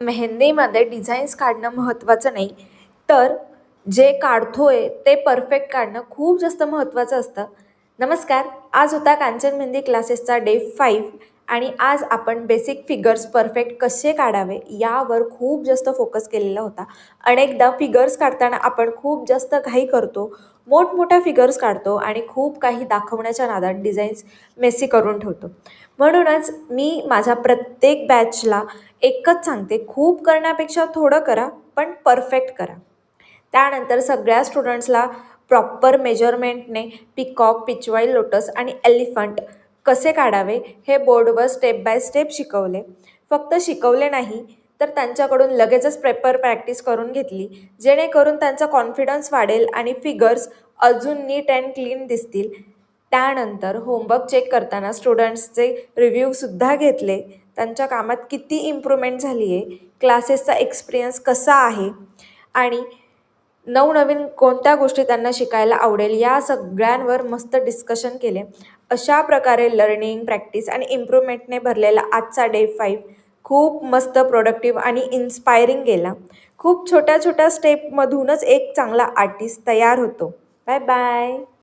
मेहंदीमध्ये designs काढणं महत्त्वाचं नाही, तर जे काढतोय ते परफेक्ट काढणं खूप जास्त महत्त्वाचं असतं. नमस्कार, आज होता कांचन मेहंदी क्लासेसचा डे 5 आणि आज आपण बेसिक फिगर्स परफेक्ट कसे काढावे यावर खूप जास्त फोकस केलेला होता. अनेकदा फिगर्स काढताना आपण खूप जास्त घाई करतो, मोठमोठ्या फिगर्स काढतो आणि खूप काही दाखवण्याच्या नादात डिझाईन्स मेसी करून ठेवतो. म्हणूनच मी माझ्या प्रत्येक बॅचला एकच सांगते, खूप करण्यापेक्षा थोडं करा, पण परफेक्ट करा. त्यानंतर सगळ्या स्टुडंट्सला प्रॉपर मेजरमेंटने पिकॉक, पिचवाई लोटस आणि एलिफंट कसे काढावे हे बोर्डवर स्टेप बाय स्टेप शिकवले. फक्त शिकवले नाही, तर त्यांच्याकडून लगेचच पेपर प्रॅक्टिस करून घेतली, जेणेकरून त्यांचा कॉन्फिडन्स वाढेल आणि फिगर्स अजून नीट अँड क्लीन दिसतील. त्यानंतर होमवर्क चेक करताना स्टुडंट्सचे रिव्ह्यूसुद्धा घेतले. त्यांच्या कामात किती इम्प्रूव्हमेंट झाली आहे, क्लासेसचा एक्सपिरियन्स कसा आहे आणि नवनवीन कोणत्या गोष्टी त्यांना शिकायला आवडेल या सगळ्यांवर मस्त डिस्कशन केले. अशा प्रकारे लर्निंग, प्रॅक्टिस आणि इम्प्रूव्हमेंटने भरलेला आजचा डे 5 खूप मस्त प्रोडक्टिव्ह आणि इन्स्पायरिंग गेला. खूप छोट्या छोट्या स्टेपमधूनच एक चांगला आर्टिस्ट तयार होतो. Bye bye.